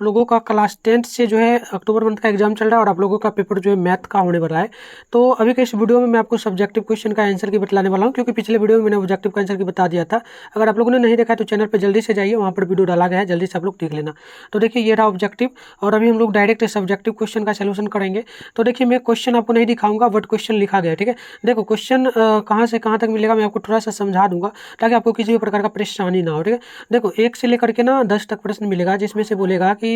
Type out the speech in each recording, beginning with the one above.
लोगों का class 10th से जो है अक्टूबर मंथ का एग्जाम चल रहा है और आप लोगों का पेपर जो है मैथ का होने वाला है। तो अभी के इस वीडियो में मैं आपको सब्जेक्टिव क्वेश्चन का आंसर की बतलाने वाला हूं, क्योंकि पिछले वीडियो में मैंने ऑब्जेक्टिव का आंसर की बता दिया था। अगर आप लोगों ने नहीं देखा है तो चैनल पर जल्दी से जाइए, वहाँ पर वीडियो डाला गया है, जल्दी से आप लोग देख लेना। तो देखिए ये रहा ऑब्जेक्टिव, और अभी हम लोग डायरेक्ट सब्जेक्टिव क्वेश्चन का सोल्यूशन करेंगे। तो देखिए मैं क्वेश्चन आपको नहीं दिखाऊंगा, बट क्वेश्चन लिखा गया है, ठीक है। देखो क्वेश्चन कहाँ से कहाँ तक मिलेगा मैं आपको थोड़ा सा समझा दूंगा, ताकि आपको किसी भी प्रकार का परेशानी ना हो, ठीक है। देखो 1 से लेकर के ना 10 तक प्रश्न मिलेगा, जिसमें से बोलेगा कि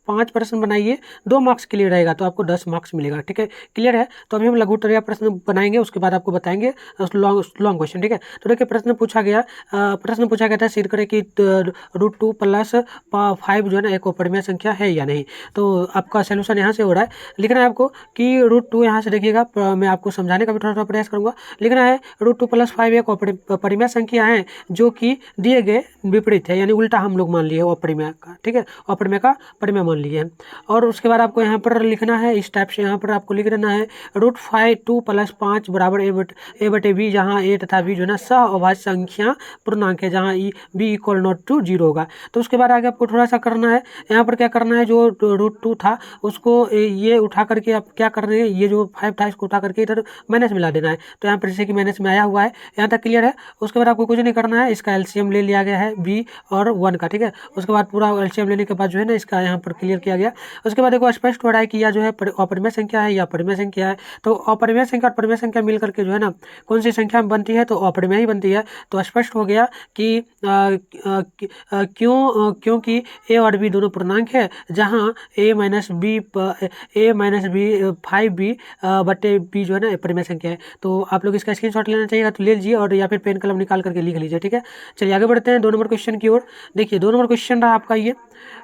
5 प्रश्न बनाइए, 2 मार्क्स क्लियर रहेगा तो आपको 10 मार्क्स मिलेगा, ठीक है। क्लियर है। तो अभी हम लघुत्तरीय प्रश्न बनाएंगे, उसके बाद आपको बताएंगे लॉन्ग क्वेश्चन, ठीक है। तो देखिए प्रश्न पूछा गया था सिद्ध करें कि √2 + 5 जो है ना एक अपरिमेय संख्या है या नहीं। तो आपका सोल्यूशन यहाँ से हो रहा है। लिखना है आपको कि √2 यहाँ से देखिएगा, मैं आपको समझाने का भी थोड़ा प्रयास करूंगा। लिखना है √2 + 5 एक अपरिमेय संख्या है जो कि दिए गए विपरीत है, यानी उल्टा हम लोग मान लिए अपरिमेय का, ठीक है। अपरिमेय का परिमेय मान लिए हैं। और उसके बाद आपको यहाँ पर लिखना है इस टाइप से, यहाँ पर आपको लिख देना है √2 + 5 बराबर a/b, जहाँ a तथा b जो है ना सह अभाज्य संख्या पूर्णांक है, जहाँ b = नॉट टू 0 होगा। तो उसके बाद आगे आपको थोड़ा सा करना है, यहाँ पर क्या करना है, जो √2 था उसको ये उठा करके आप क्या कर रहे हैं, ये जो 5 था इसको उठा करके इधर माइनस मिला देना है। तो यहाँ पर जैसे कि माइनस में आया हुआ है, यहाँ तक क्लियर है। उसके बाद आपको कुछ नहीं करना है, इसका एलसीएम ले लिया गया है b और 1 का, ठीक है। उसके बाद पूरा एलसीएम लेने के बाद जो है ना इसका यहाँ पर क्लियर किया गया। उसके बाद देखो स्पष्ट हो रहा है कि यह जो है अपरिमेय संख्या है या परिमेय संख्या है। तो अपरिमेय संख्या और परिमेय संख्या मिल करके जो है ना कौन सी संख्या में बनती है, तो अपरिमेय ही बनती है। तो स्पष्ट हो गया कि क्योंकि a और b दोनों पूर्णांक है, जहाँ a - b 5b बटे b जो है ना परिमेय संख्या है। तो आप लोग इसका स्क्रीनशॉट लेना चाहिएगा तो ले लीजिए, और या फिर पेन कलम निकाल करके लिख लीजिए, ठीक है। चलिए आगे बढ़ते हैं 2 नंबर क्वेश्चन की ओर। देखिए 2 नंबर क्वेश्चन रहा आपका ये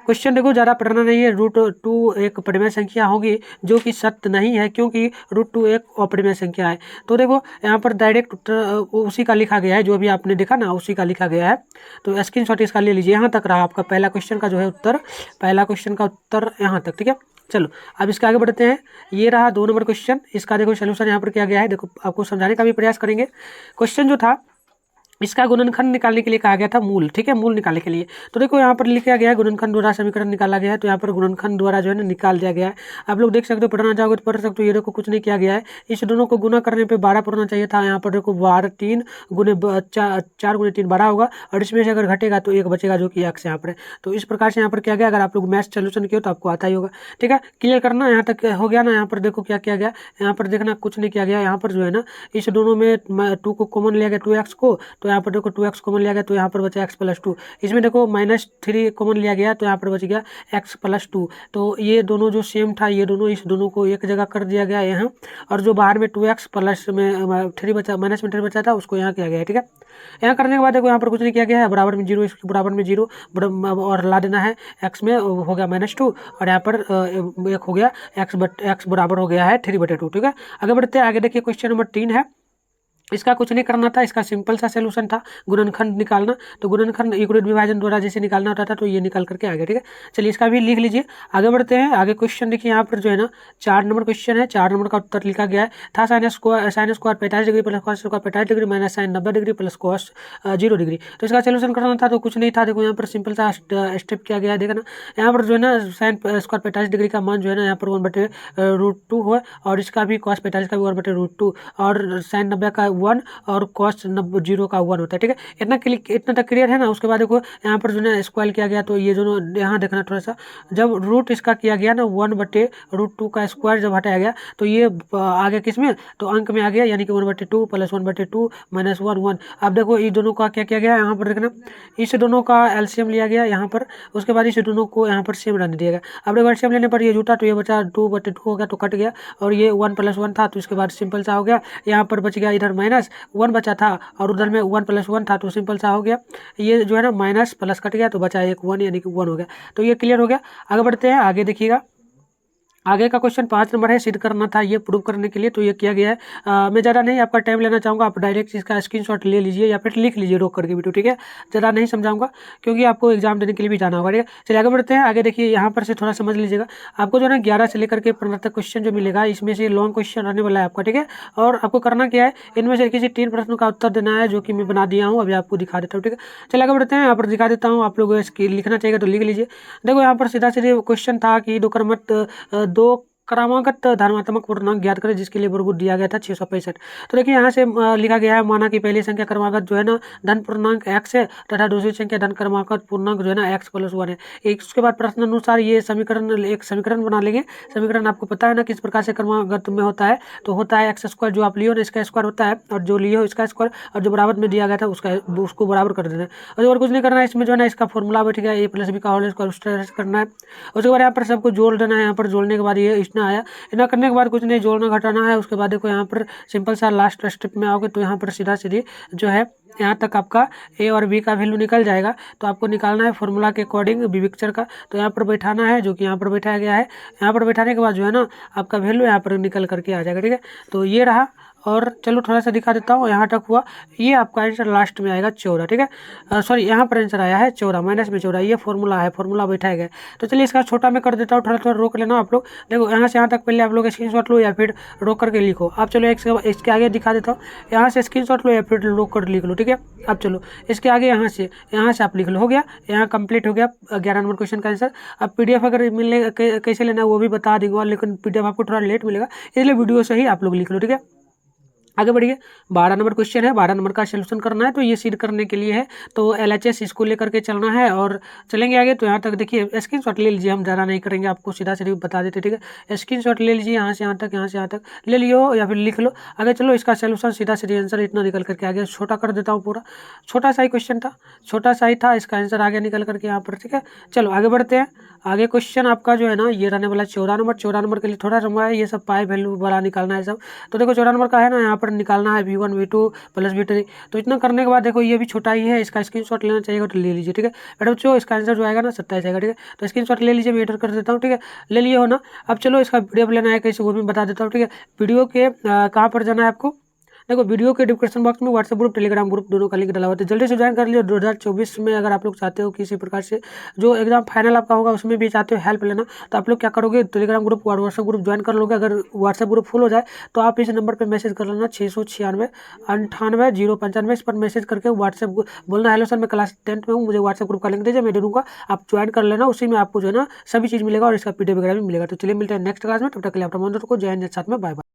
क्वेश्चन, देखो ज़्यादा पढ़ना नहीं है। √2 एक परिमेय संख्या होगी जो कि सत्य नहीं है, क्योंकि √2 एक अपरिमेय संख्या है। तो देखो यहाँ पर डायरेक्ट उत्तर उसी का लिखा गया है, जो भी आपने देखा ना उसी का लिखा गया है। तो स्क्रीनशॉट इसका ले लीजिए। यहाँ तक रहा आपका पहला क्वेश्चन का जो है उत्तर, पहला क्वेश्चन का उत्तर यहाँ तक, ठीक है। चलो अब इसके आगे बढ़ते हैं। ये रहा 2 नंबर क्वेश्चन, इसका देखो सोल्यूशन यहाँ पर किया गया है। देखो आपको समझाने का भी प्रयास करेंगे। क्वेश्चन जो था इसका गुणनखंड निकालने के लिए कहा गया था मूल, ठीक है, मूल निकालने के लिए। तो देखो यहाँ पर लिखा गया है गुणनखंड द्वारा समीकरण निकाला गया है, तो यहाँ पर गुणनखंड द्वारा जो है ना निकाल दिया गया है। आप लोग देख सकते हो, पढ़ना चाहोगे तो पढ़ सकते हो। ये देखो कुछ नहीं किया गया है, इस दोनों को गुना करने पे 12 पढ़ना चाहिए था। यहाँ पर देखो 12 3 गुने 4 गुने 3 12 होगा, और इसमें से अगर घटेगा तो 1 बचेगा, जो कि x यहाँ पर है। तो इस प्रकार से यहाँ पर किया गया। अगर आप लोग मैथ सोल्यूशन किए तो आपको आता ही होगा, ठीक है। क्लियर करना, यहाँ तक हो गया ना। यहाँ पर देखो क्या किया गया, यहाँ पर देखना कुछ नहीं किया गया। यहाँ पर जो है ना इस दोनों में 2 को कॉमन लिया गया, 2x को। तो यहाँ पर देखो 2x कॉमन लिया गया, तो यहाँ पर बचा x + 2। इसमें देखो -3 कॉमन लिया गया, तो यहाँ पर बच गया x + 2। तो ये दोनों जो सेम था, ये दोनों इस दोनों को एक जगह कर दिया गया यहाँ, और जो बाहर में 2x प्लस में 3 बचा, माइनस में 3 बचा था, उसको यहाँ किया गया है, ठीक है। यहाँ करने के बाद देखो यहाँ पर कुछ नहीं किया गया है, बराबर में 0, इसके बराबर में 0 और ला देना है। x में हो गया -2, और यहाँ पर एक हो गया x बराबर हो गया है 3/2, ठीक है। आगे बढ़ते हैं। आगे देखिए क्वेश्चन नंबर 3 है। इसका कुछ नहीं करना था, इसका सिंपल सा सोल्यूशन था गुणनखंड निकालना। तो गुणनखंड इक्वलिट विभाजन द्वारा जैसे निकालना होता था, तो ये निकाल करके आ गया, ठीक है। चलिए इसका भी लिख लीजिए। आगे बढ़ते हैं। आगे क्वेश्चन देखिए, यहाँ पर जो है ना 4 नंबर क्वेश्चन है। 4 नंबर का उत्तर लिखा गया है था sin square 45 degree plus cos square 45 degree minus sin 90 degree plus cos 0 degree. तो इसका सोल्यूशन करना था, तो कुछ नहीं था। देखो यहाँ पर सिंपल सा स्टेप किया गया है, देखना। यहाँ पर जो है ना sin स्क्वायर 45 डिग्री का मान जो है ना यहाँ पर 1/√2 हो, और इसका भी cos 45 का भी 1/√2, और sin 90 का 1 और cos 0 का 1 होता है, ठीक है। इतना तक क्लियर है ना। उसके बाद देखो यहाँ पर जो है स्क्वायर किया गया, तो ये दोनों यहाँ देखना थोड़ा सा, जब रूट इसका किया गया ना 1/√2 का स्क्वायर जब हटाया गया, तो ये आ गया किस में, तो अंक में आ गया, यानी कि 1/2 + 1/2 - 1 1। अब देखो इस दोनों का क्या किया गया, यहाँ पर देखना इस दोनों का एलसीएम लिया गया यहाँ पर। उसके बाद इस दोनों को यहाँ पर सेम रहने दिया गया। अब देखो एलसीएम लेने पर ये जुटा, तो ये बचा 2/2 हो गया, तो कट गया, और ये 1 + 1 था, तो इसके बाद सिंपल सा हो गया। यहाँ पर बच गया इधर -1 बचा था, और उधर में 1 + 1 था, तो सिंपल सा हो गया। ये जो है ना माइनस प्लस कट गया, तो बचा एक 1, यानी कि 1 हो गया। तो ये क्लियर हो गया। आगे बढ़ते हैं। आगे देखिएगा आगे का क्वेश्चन 5 नंबर है, सिद्ध करना था ये प्रूव करने के लिए, तो ये किया गया है। मैं ज़्यादा नहीं आपका टाइम लेना चाहूँगा, आप डायरेक्ट इसका स्क्रीनशॉट ले लीजिए या फिर लिख लीजिए रोक करके वीडियो, ठीक है। ज़्यादा नहीं समझाऊंगा क्योंकि आपको एग्जाम देने के लिए भी जाना होगा, ठीक है। चलिए आगे बढ़ते हैं। आगे देखिए यहाँ पर से थोड़ा समझ लीजिएगा, आपको जो है ना 11 से लेकर के 15 तक क्वेश्चन जो मिलेगा, इसमें से लॉन्ग क्वेश्चन आने वाला है आपका, ठीक है। और आपको करना क्या है, इनमें से किसी 3 प्रश्नों का उत्तर देना है, जो कि मैं बना दिया हूँ, अभी आपको दिखा देता हूँ, ठीक है। चलिए आगे बढ़ते हैं। यहाँ पर दिखा देता हूँ, आप लोग लिखना चाहिए तो लिख लीजिए। देखो यहाँ पर सीधा सीधे क्वेश्चन था कि दो क्रमागत धनात्मक पूर्णांक ज्ञात करें जिसके लिए वर्गमूल दिया गया था 665। तो देखिए यहाँ से लिखा गया है, माना कि पहली संख्या क्रमागत जो है ना धन पूर्णांक x है तथा दूसरी संख्या धन क्रमागत पूर्णांक जो है ना x+1 है। एक उसके बाद प्रश्न अनुसार ये समीकरण, एक समीकरण बना लेंगे। समीकरण आपको पता है ना किस प्रकार से क्रमागत में होता है, तो होता है x² जो आप लियो ना इसका स्क्वायर होता है, और जो लियो इसका स्क्वायर, और जो बराबर में दिया गया था उसको बराबर कर देना है। और कुछ नहीं करना है इसमें, जो है ना इसका फॉर्मूला बैठेगा a+b का होल स्क्वायर, उस तरह से करना है। उसके बाद यहाँ पर सबको जोड़ देना है। यहाँ पर जोड़ने के बाद ये इतना आया, इतना करने के बाद कुछ नहीं, जोड़ना घटाना है। उसके बाद देखो यहाँ पर सिंपल सा लास्ट स्टेप में आओगे तो यहाँ पर सीधा सीधी जो है यहाँ तक आपका ए और बी का वैल्यू निकल जाएगा। तो आपको निकालना है फॉर्मूला के अकॉर्डिंग बी पिक्चर का, तो यहाँ पर बैठाना है, जो कि यहाँ पर बैठाया गया है। यहाँ पर बैठाने के बाद जो है ना आपका वैल्यू यहाँ पर निकल करके आ जाएगा, ठीक है। तो ये रहा, और चलो थोड़ा सा दिखा देता हूँ, यहाँ तक हुआ। ये आपका आंसर लास्ट में आएगा 14, ठीक है। सॉरी यहाँ पर आंसर आया है 14, माइनस में 14, ये फॉर्मूला है, फॉर्मूला बैठाया गया। तो चलिए इसका छोटा मैं कर देता हूँ, थोड़ा थोड़ा रोक लेना आप लोग। देखो यहाँ से यहाँ तक पहले आप लोग स्क्रीनशॉट लो या फिर रोक करके लिखो। आप चलो इसके आगे दिखा देता हूँ, यहाँ से स्क्रीनशॉट लो या फिर रोक कर लिख लो, ठीक है। अब चलो इसके आगे यहाँ से आप लिख लो, हो गया, यहाँ कंप्लीट हो गया 11 नंबर क्वेश्चन का आंसर। अब PDF अगर मिलने कैसे लेना है वो भी बता दूंगा, लेकिन PDF आपको थोड़ा लेट मिलेगा, इसलिए वीडियो से ही आप लोग लिख लो, ठीक है। आगे बढ़िए। 12 नंबर क्वेश्चन है, 12 नंबर का सोल्यूशन करना है, तो ये सीड करने के लिए है, तो LHS इसको लेकर के चलना है और चलेंगे आगे। तो यहाँ तक देखिए स्क्रीनशॉट ले लीजिए, हम ज़्यादा नहीं करेंगे, आपको सीधा सीधा बता देते, ठीक है। स्क्रीनशॉट ले लीजिए, यहाँ से यहाँ तक, यहाँ से यहाँ तक ले लियो या फिर लिख लो। आगे चलो, इसका सोल्यूशन सीधा सीधा आंसर इतना निकल करके आगे, छोटा कर देता हूँ पूरा, छोटा सा ही क्वेश्चन था, छोटा सा ही था, इसका आंसर आगे निकल करके यहाँ पर, ठीक है। चलो आगे बढ़ते हैं। आगे क्वेश्चन आपका जो है ना ये रहने वाला 14 नंबर। 14 नंबर के लिए थोड़ा समय है, ये सब पाई वैल्यू वाला निकालना है सब। तो देखो 14 नंबर का है ना, यहाँ पर निकालना है V1 V2 प्लस V3। तो इतना करने के बाद देखो ये भी छोटा ही है, इसका स्क्रीनशॉट लेना चाहिए तो ले लीजिए, ठीक है। बेटा बच्चों इसका आंसर जो आएगा ना 27 आएगा, ठीक है। तो स्क्रीनशॉट ले लीजिए, मैं एडिट कर देता हूँ, ठीक है। ले लिए हो ना। अब चलो इसका PDF लेना है कैसे वो भी बता देता हूँ, ठीक है। वीडियो के कहाँ पर जाना है आपको, देखो वीडियो के डिस्क्रिप्शन बॉक्स में व्हाट्सएप ग्रुप, टेलीग्राम ग्रुप दोनों का लिंक डाला हुआ है, तो जल्दी से ज्वाइन कर लियो। 2024 में अगर आप लोग चाहते हो किसी प्रकार से जो एग्जाम फाइनल आपका होगा उसमें भी चाहते हो हेल्प लेना, तो आप लोग क्या करोगे, टेलीग्राम ग्रुप और व्हाट्सएप ग्रुप ज्वाइन कर लोगे। अगर व्हाट्सएप ग्रुप फुल हो जाए तो आप इस नंबर पर मैसेज कर लेना 696 98 095, इस पर मैसेज करके व्हाट्सएप बोलना हेलो सर मैं क्लास 10th में हूँ, मुझे व्हाट्सएप ग्रुप का लिंक दीजिए, मैं दे दूँगा, आप ज्वाइन कर लेना। उसी में आपको जो है ना सभी चीज़ मिलेगा और इसका PDF वगैरह भी मिलेगा। तो चलिए मिलते हैं नेक्स्ट क्लास में, तब तक के लिए आप जय हिंद, साथ में बाय बाय।